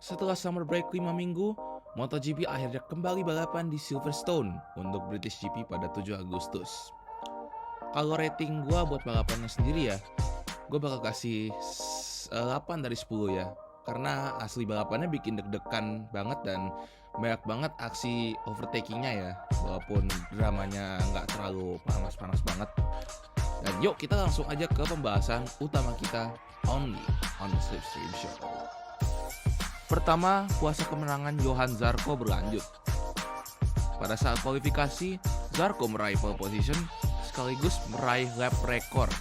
Setelah summer break 5 minggu, MotoGP akhirnya kembali balapan di Silverstone untuk British GP pada 7 Agustus. Kalau rating gue buat balapannya sendiri ya, gue bakal kasih 8 dari 10 ya. Karena asli balapannya bikin deg-degan banget dan banyak banget aksi overtakingnya ya. Walaupun dramanya nggak terlalu panas-panas banget. Dan yuk kita langsung aja ke pembahasan utama kita only on the Slipstream Show. Pertama, kuasa kemenangan Johann Zarco berlanjut. Pada saat kualifikasi, Zarco meraih pole position sekaligus meraih lap record.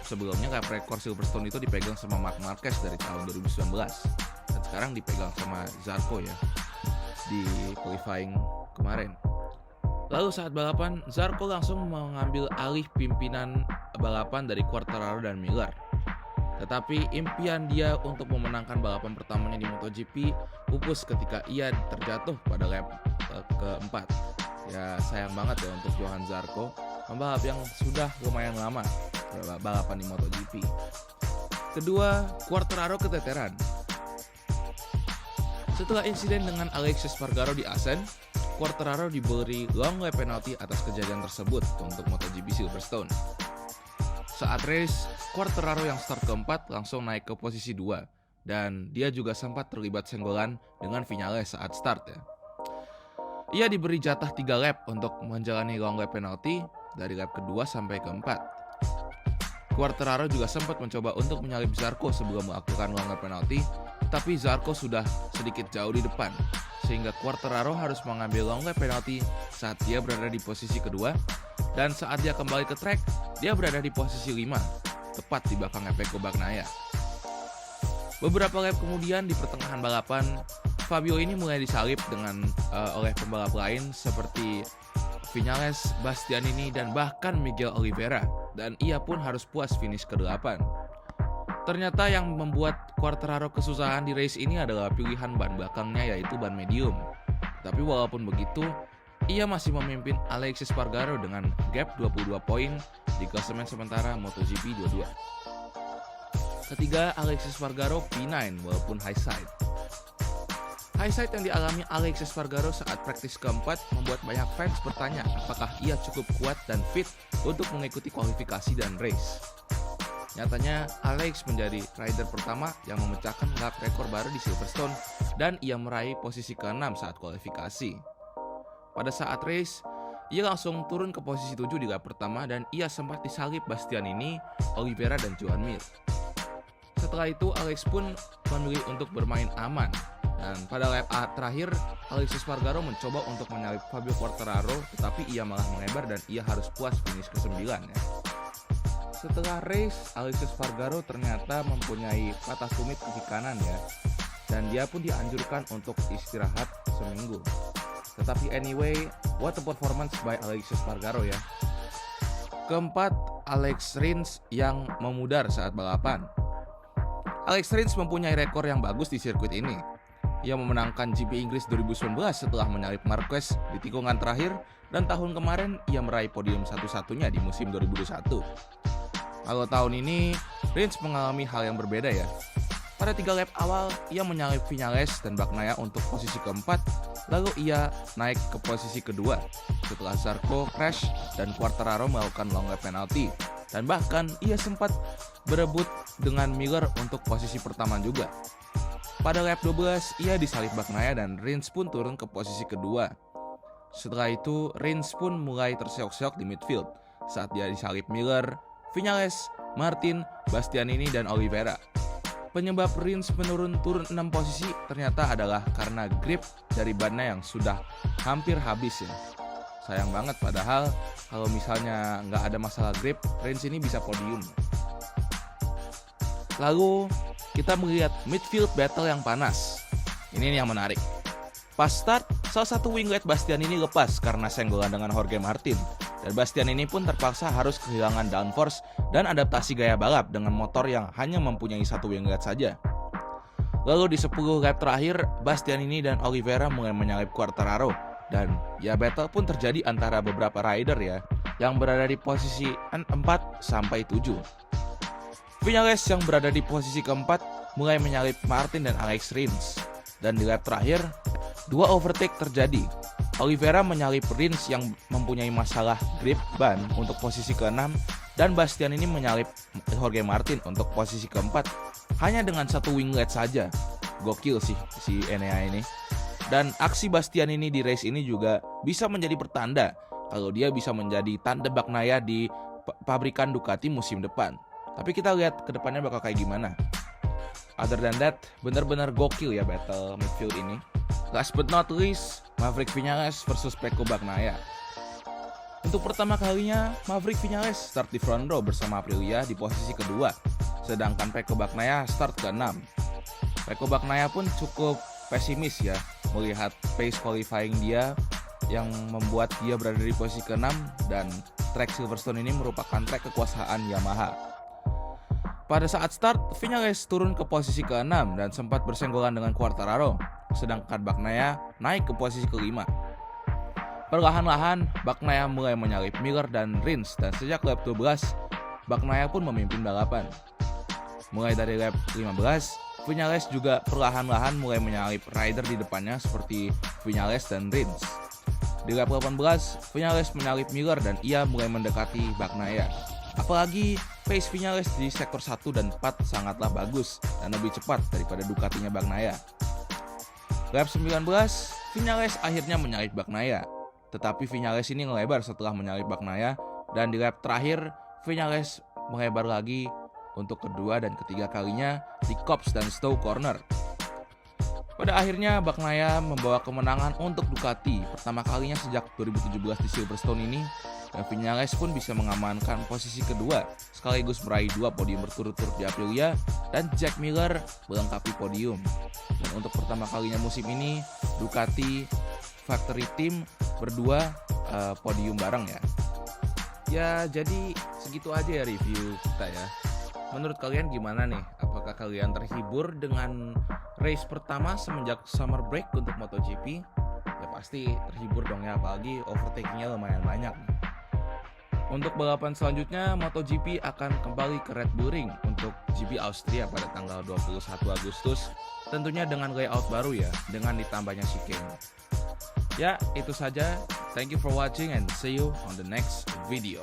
Sebelumnya lap record Silverstone itu dipegang sama Marc Marquez dari tahun 2019. Dan sekarang dipegang sama Zarco ya di qualifying kemarin. Lalu saat balapan, Zarco langsung mengambil alih pimpinan balapan dari Quartararo dan Miller. Tetapi impian dia untuk memenangkan balapan pertamanya di MotoGP pupus ketika ia terjatuh pada lap keempat. Ya sayang banget ya untuk Johann Zarco, pembalap yang sudah lumayan lama balapan di MotoGP. Kedua, Quartararo keteteran. Setelah insiden dengan Aleix Espargaro di Assen, Quartararo diberi long lap penalty atas kejadian tersebut untuk MotoGP Silverstone. Saat race, Quartararo yang start keempat langsung naik ke posisi 2 dan dia juga sempat terlibat senggolan dengan Viñales saat start ya. Ia diberi jatah 3 lap untuk menjalani long lap penalty dari lap kedua sampai keempat. Quartararo juga sempat mencoba untuk menyalip Zarco sebelum melakukan long lap penalty, tetapi Zarco sudah sedikit jauh di depan sehingga Quartararo harus mengambil long lap penalty saat dia berada di posisi kedua. Dan saat dia kembali ke track, dia berada di posisi 5, tepat di belakang Pecco Bagnaia. Beberapa lap kemudian di pertengahan balapan, Fabio ini mulai disalip oleh pembalap lain seperti Viñales, Bastianini, dan bahkan Miguel Oliveira. Dan ia pun harus puas finish ke-8. Ternyata yang membuat Quartararo kesusahan di race ini adalah pilihan ban belakangnya yaitu ban medium. Tapi walaupun begitu, ia masih memimpin Aleix Espargaro dengan gap 22 poin di klasemen sementara MotoGP 22. Ketiga, Aleix Espargaro P9 walaupun high side. High side yang dialami Aleix Espargaro saat praktis keempat membuat banyak fans bertanya apakah ia cukup kuat dan fit untuk mengikuti kualifikasi dan race. Nyatanya, Aleix menjadi rider pertama yang memecahkan lap rekor baru di Silverstone dan ia meraih posisi ke-6 saat kualifikasi. Pada saat race, ia langsung turun ke posisi 7 di lap pertama dan ia sempat disalip Bastianini, Oliveira, dan Joan Mir. Setelah itu, Aleix pun memilih untuk bermain aman. Dan pada lap terakhir, Aleix Espargaro mencoba untuk menyalip Fabio Quartararo, tetapi ia malah mengebar dan ia harus puas finish ke-9 ya. Setelah race, Aleix Espargaro ternyata mempunyai patah tumit kaki kanan ya. Dan dia pun dianjurkan untuk istirahat seminggu. Tetapi anyway, what a performance by Aleix Espargaro ya. Keempat, Alex Rins yang memudar saat balapan. Alex Rins mempunyai rekor yang bagus di sirkuit ini. Ia memenangkan GP Inggris 2019 setelah menyalip Marquez di tikungan terakhir dan tahun kemarin ia meraih podium satu-satunya di musim 2021. Kalau tahun ini, Rins mengalami hal yang berbeda ya. Pada 3 lap awal, ia menyalip Viñales dan Bagnaia untuk posisi keempat, lalu ia naik ke posisi kedua setelah Zarco crash dan Quartararo melakukan long lap penalty. Dan bahkan ia sempat berebut dengan Miller untuk posisi pertama juga. Pada lap 12, ia disalip Bagnaia dan Rins pun turun ke posisi kedua. Setelah itu, Rins pun mulai terseok-seok di midfield saat dia disalip Miller, Viñales, Martin, Bastianini, dan Oliveira. Penyebab Rins turun 6 posisi ternyata adalah karena grip dari bannya yang sudah hampir habis ya. Sayang banget padahal kalau misalnya nggak ada masalah grip, Rins ini bisa podium. Lalu kita melihat midfield battle yang panas. Ini yang menarik. Pas start, salah satu winglet Bastianini lepas karena senggolan dengan Jorge Martin. Dan Bastianini pun terpaksa harus kehilangan downforce dan adaptasi gaya balap dengan motor yang hanya mempunyai satu winglet saja. Lalu di 10 lap terakhir, Bastianini dan Oliveira mulai menyalip Quartararo. Dan ya battle pun terjadi antara beberapa rider ya, yang berada di posisi 4 sampai 7. Viñales yang berada di posisi keempat mulai menyalip Martin dan Alex Rins. Dan di lap terakhir, dua overtake terjadi. Oliveira menyalip Rins yang mempunyai masalah grip ban untuk posisi ke-6, dan Bastian ini menyalip Jorge Martin untuk posisi ke-4 hanya dengan satu winglet saja. Gokil sih si Enea ini. Dan aksi Bastian ini di race ini juga bisa menjadi pertanda kalau dia bisa menjadi tandem Bagnaia di pabrikan Ducati musim depan. Tapi kita lihat ke depannya bakal kayak gimana. Other than that, benar-benar gokil ya battle midfield ini. Last but not least, Maverick Viñales versus Pecco Bagnaia. Untuk pertama kalinya, Maverick Viñales start di front row bersama Aprilia di posisi kedua, sedangkan Pecco Bagnaia start ke-6. Pecco Bagnaia pun cukup pesimis ya melihat pace qualifying dia yang membuat dia berada di posisi ke-6, dan track Silverstone ini merupakan track kekuasaan Yamaha. Pada saat start, Viñales turun ke posisi ke-6 dan sempat bersenggolan dengan Quartararo, sedangkan Bagnaia naik ke posisi ke-5. Perlahan-lahan, Bagnaia mulai menyalip Miller dan Rins, dan sejak lap 12, Bagnaia pun memimpin balapan. Mulai dari lap 15, Viñales juga perlahan-lahan mulai menyalip rider di depannya seperti Viñales dan Rins. Di lap 18, Viñales menyalip Miller dan ia mulai mendekati Bagnaia. Apalagi pace Viñales di sektor 1 dan 4 sangatlah bagus dan lebih cepat daripada Ducatinya Bagnaia. Lap 19, Viñales akhirnya menyalip Bagnaia. Tetapi Viñales ini melebar setelah menyalip Bagnaia, dan di lap terakhir Viñales melebar lagi untuk kedua dan ketiga kalinya di Copse dan Stowe Corner. Pada akhirnya Bagnaia membawa kemenangan untuk Ducati pertama kalinya sejak 2017 di Silverstone ini, dan Viñales pun bisa mengamankan posisi kedua sekaligus meraih 2 podium berturut-turut di Aprilia, dan Jack Miller melengkapi podium. Dan untuk pertama kalinya musim ini Ducati Factory Team berdua podium bareng ya. Ya jadi segitu aja ya review kita ya. Menurut kalian gimana nih? Apakah kalian terhibur dengan race pertama semenjak summer break untuk MotoGP? Ya pasti terhibur dong ya, apalagi overtaking-nya lumayan banyak. Untuk balapan selanjutnya, MotoGP akan kembali ke Red Bull Ring untuk GP Austria pada tanggal 21 Agustus. Tentunya dengan layout baru ya, dengan ditambahnya chicane. Ya, itu saja. Thank you for watching and see you on the next video.